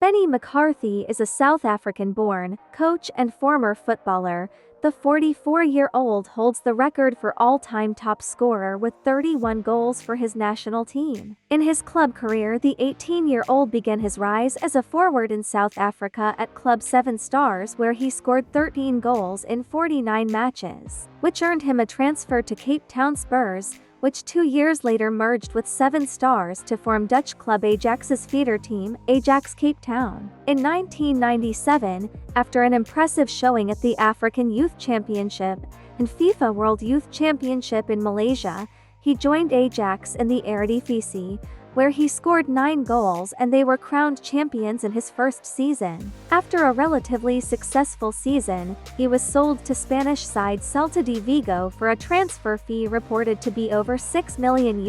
Benni McCarthy is a South African-born coach and former footballer. The 44-year-old holds the record for all-time top scorer with 31 goals for his national team. In his club career, the 18-year-old began his rise as a forward in South Africa at Club 7 Stars, where he scored 13 goals in 49 matches, which earned him a transfer to Cape Town Spurs, which 2 years later merged with 7 Stars to form Dutch club Ajax's feeder team, Ajax Cape Town. In 1997, after an impressive showing at the African Youth Championship and FIFA World Youth Championship in Malaysia, he joined Ajax in the Eredivisie, where he scored 9 goals and they were crowned champions in his first season. After a relatively successful season, he was sold to Spanish side Celta de Vigo for a transfer fee reported to be over €6 million,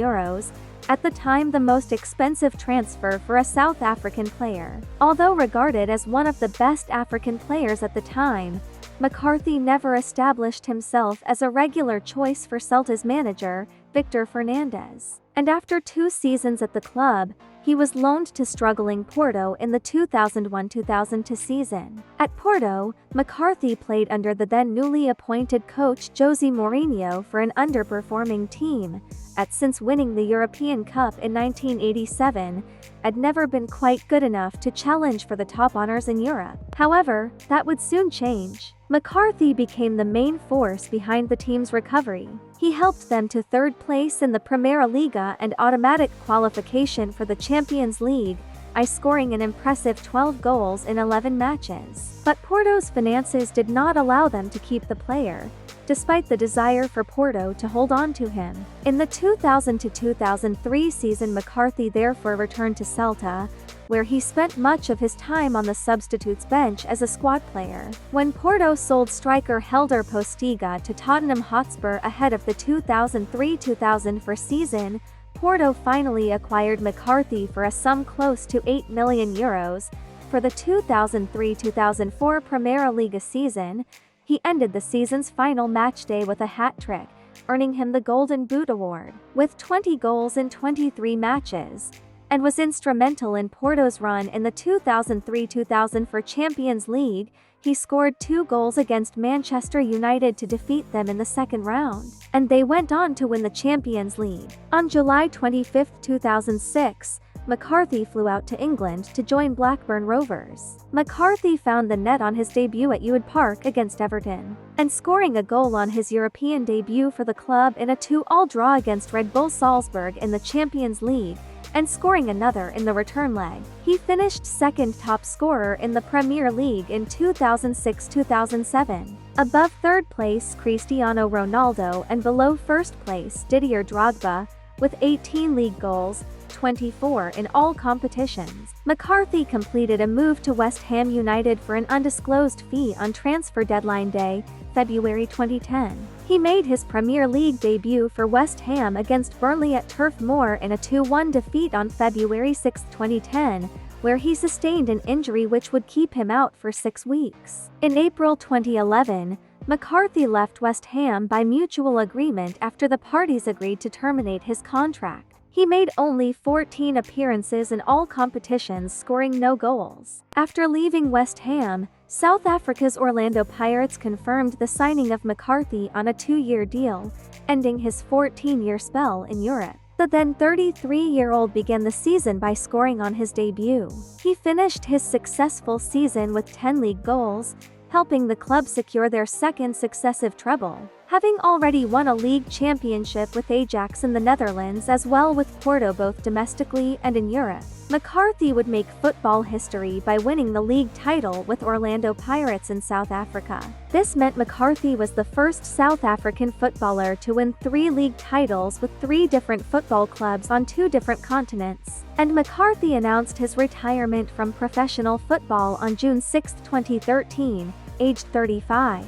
at the time the most expensive transfer for a South African player. Although regarded as one of the best African players at the time, McCarthy never established himself as a regular choice for Celta's manager, Victor Fernandes. And after 2 seasons at the club, he was loaned to struggling Porto in the 2001-2002 season. At Porto, McCarthy played under the then newly appointed coach Jose Mourinho for an underperforming team, since winning the European Cup in 1987, had never been quite good enough to challenge for the top honors in Europe. However, that would soon change. McCarthy became the main force behind the team's recovery. He helped them to 3rd place in the Primeira Liga and automatic qualification for the Champions League, scoring an impressive 12 goals in 11 matches. But Porto's finances did not allow them to keep the player, despite the desire for Porto to hold on to him. In the 2000-2003 season, McCarthy therefore returned to Celta, where he spent much of his time on the substitutes bench as a squad player. When Porto sold striker Helder Postiga to Tottenham Hotspur ahead of the 2003-2004 season, Porto finally acquired McCarthy for a sum close to €8 million. For the 2003-2004 Primeira Liga season, he ended the season's final matchday with a hat-trick, earning him the Golden Boot Award. With 20 goals in 23 matches, and was instrumental in Porto's run in the 2003-2004 Champions League, he scored 2 goals against Manchester United to defeat them in the second round, and they went on to win the Champions League. On July 25, 2006, McCarthy flew out to England to join Blackburn Rovers. McCarthy found the net on his debut at Ewwood Park against Everton, and scoring a goal on his European debut for the club in a 2-2 draw against Red Bull Salzburg in the Champions League, and scoring another in the return leg. He finished second top scorer in the Premier League in 2006-2007, above 3rd place Cristiano Ronaldo and below 1st place Didier Drogba, with 18 league goals, 24 in all competitions. McCarthy completed a move to West Ham United for an undisclosed fee on transfer deadline day, February 2010. He made his Premier League debut for West Ham against Burnley at Turf Moor in a 2-1 defeat on February 6, 2010, where he sustained an injury which would keep him out for 6 weeks. In April 2011, McCarthy left West Ham by mutual agreement after the parties agreed to terminate his contract. He made only 14 appearances in all competitions, scoring no goals. After leaving West Ham, South Africa's Orlando Pirates confirmed the signing of McCarthy on a 2-year deal, ending his 14-year spell in Europe. The then 33-year-old began the season by scoring on his debut. He finished his successful season with 10 league goals, helping the club secure their 2nd successive treble. Having already won a league championship with Ajax in the Netherlands as well with Porto both domestically and in Europe, McCarthy would make football history by winning the league title with Orlando Pirates in South Africa. This meant McCarthy was the first South African footballer to win 3 league titles with 3 different football clubs on 2 different continents. And McCarthy announced his retirement from professional football on June 6, 2013, aged 35.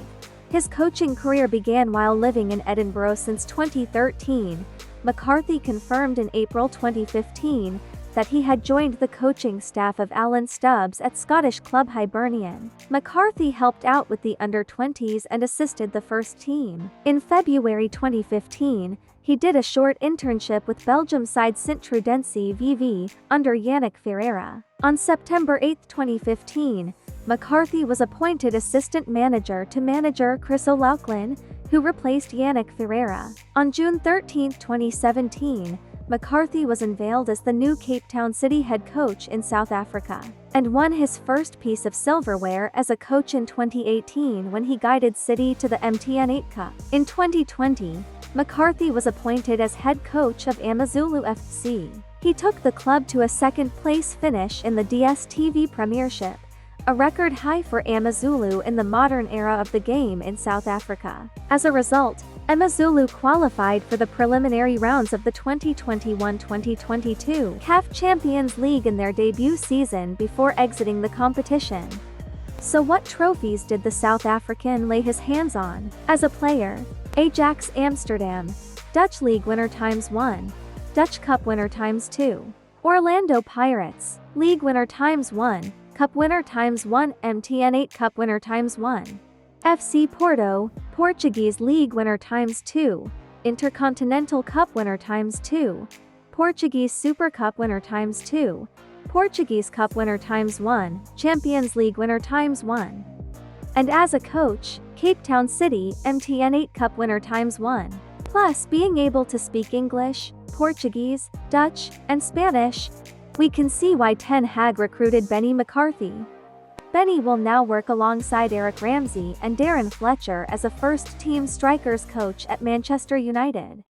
His coaching career began while living in Edinburgh since 2013. McCarthy confirmed in April 2015 that he had joined the coaching staff of Alan Stubbs at Scottish club Hibernian. McCarthy helped out with the under-20s and assisted the first team. In February 2015, he did a short internship with Belgium side Sint-Trudense VV under Yannick Ferreira. On September 8, 2015, McCarthy was appointed assistant manager to manager Chris O'Loughlin, who replaced Yannick Ferreira. On June 13, 2017, McCarthy was unveiled as the new Cape Town City head coach in South Africa, and won his first piece of silverware as a coach in 2018 when he guided City to the MTN 8 Cup. In 2020, McCarthy was appointed as head coach of AmaZulu FC. He took the club to a second-place finish in the DStv Premiership, a record high for AmaZulu in the modern era of the game in South Africa. As a result, AmaZulu qualified for the preliminary rounds of the 2021-2022 CAF Champions League in their debut season before exiting the competition. So what trophies did the South African lay his hands on? As a player, Ajax Amsterdam, Dutch League winner ×1, Dutch Cup winner ×2. Orlando Pirates, League winner ×1, Cup winner ×1, MTN 8 Cup winner ×1. FC Porto, Portuguese League winner ×2, Intercontinental Cup winner ×2, Portuguese Super Cup winner ×2, Portuguese Cup winner ×1, Champions League winner ×1. And as a coach, Cape Town City, MTN 8 Cup winner ×1. Plus being able to speak English, Portuguese, Dutch, and Spanish, we can see why Ten Hag recruited Benni McCarthy. Benni will now work alongside Eric Ramsey and Darren Fletcher as a first-team strikers coach at Manchester United.